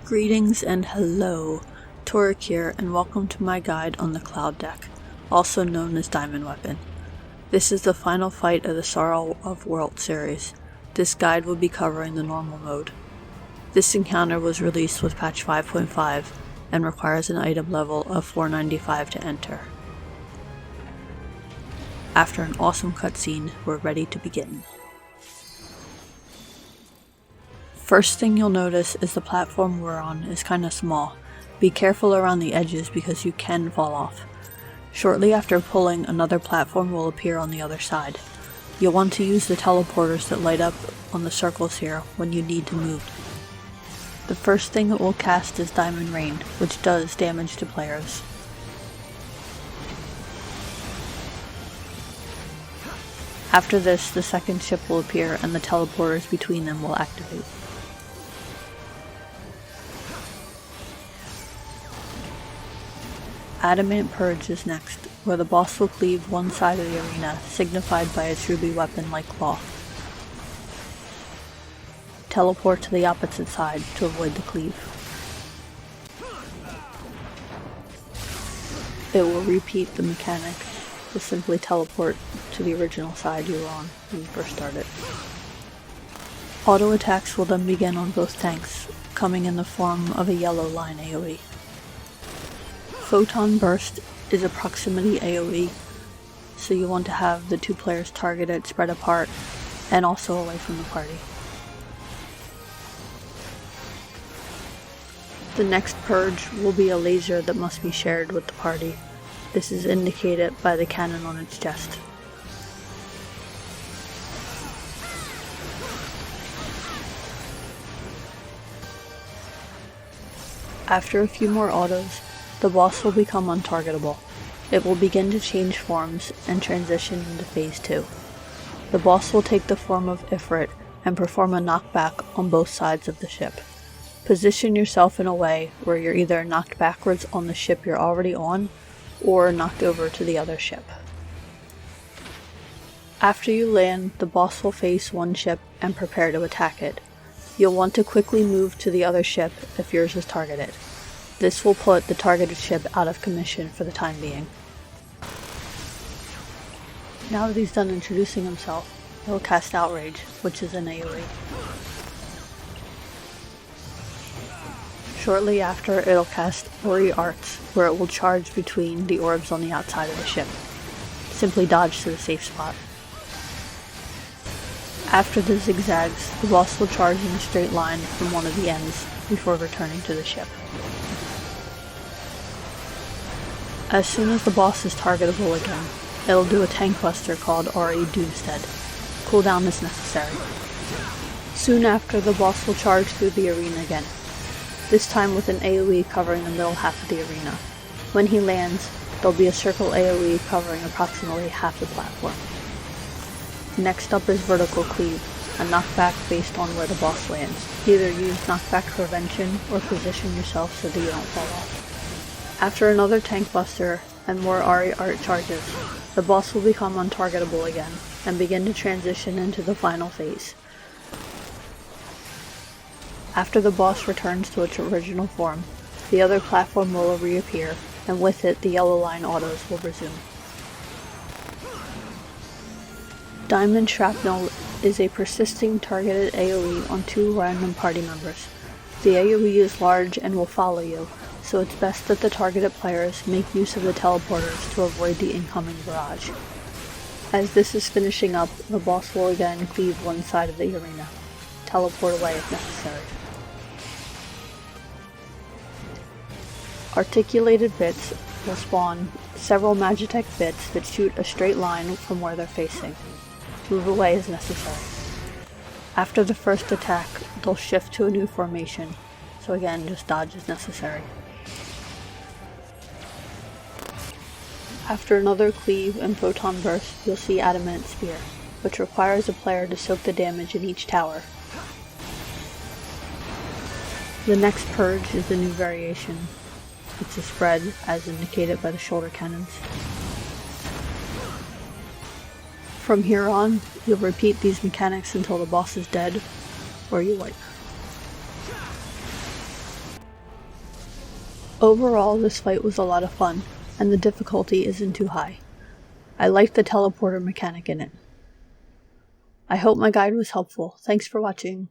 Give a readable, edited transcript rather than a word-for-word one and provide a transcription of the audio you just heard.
Greetings and hello, Torek here, and welcome to my guide on the Cloud deck, also known as Diamond Weapon. This is the final fight of the Sorrow of Werlyt series. This guide will be covering the normal mode. This encounter was released with patch 5.5 and requires an item level of 495 to enter. After an awesome cutscene, we're ready to begin. First thing you'll notice is the platform we're on is kinda small. Be careful around the edges because you can fall off. Shortly after pulling, another platform will appear on the other side. You'll want to use the teleporters that light up on the circles here when you need to move. The first thing it will cast is Diamond Rain, which does damage to players. After this, the second ship will appear and the teleporters between them will activate. Adamant Purge is next, where the boss will cleave one side of the arena, signified by its ruby weapon-like claw. Teleport to the opposite side to avoid the cleave. It will repeat the mechanic to simply teleport to the original side you were on when you first started. Auto attacks will then begin on both tanks, coming in the form of a yellow line AoE. Photon Burst is a proximity AoE, so you want to have the two players targeted spread apart and also away from the party. The next purge will be a laser that must be shared with the party. This is indicated by the cannon on its chest. After a few more autos, the boss will become untargetable. It will begin to change forms and transition into phase 2. The boss will take the form of Ifrit and perform a knockback on both sides of the ship. Position yourself in a way where you're either knocked backwards on the ship you're already on, or knocked over to the other ship. After you land, the boss will face one ship and prepare to attack it. You'll want to quickly move to the other ship if yours is targeted. This will put the targeted ship out of commission for the time being. Now that he's done introducing himself, he'll cast Outrage, which is an AoE. Shortly after, it'll cast Ori Arts, where it will charge between the orbs on the outside of the ship. Simply dodge to the safe spot. After the zigzags, the boss will charge in a straight line from one of the ends before returning to the ship. As soon as the boss is targetable again, it'll do a tank buster called RE Doomstead. Cooldown is necessary. Soon after, the boss will charge through the arena again, this time with an AoE covering the middle half of the arena. When he lands, there'll be a circle AoE covering approximately half the platform. Next up is Vertical Cleave, a knockback based on where the boss lands. Either use knockback prevention or position yourself so that you don't fall off. After another tank buster and more Ari Art charges, the boss will become untargetable again and begin to transition into the final phase. After the boss returns to its original form, the other platform will reappear, and with it the yellow line autos will resume. Diamond Shrapnel is a persisting targeted AoE on two random party members. The AoE is large and will follow you, so it's best that the targeted players make use of the teleporters to avoid the incoming barrage. As this is finishing up, the boss will again cleave one side of the arena. Teleport away if necessary. Articulated Bits will spawn several Magitech bits that shoot a straight line from where they're facing. Move away as necessary. After the first attack, they'll shift to a new formation, so again, just dodge as necessary. After another cleave and Photon Burst, you'll see AdamantaSphere, which requires a player to soak the damage in each tower. The next purge is the new variation. It's a spread, as indicated by the shoulder cannons. From here on, you'll repeat these mechanics until the boss is dead, or you wipe. Overall, this fight was a lot of fun, and the difficulty isn't too high. I liked the teleporter mechanic in it. I hope my guide was helpful. Thanks for watching.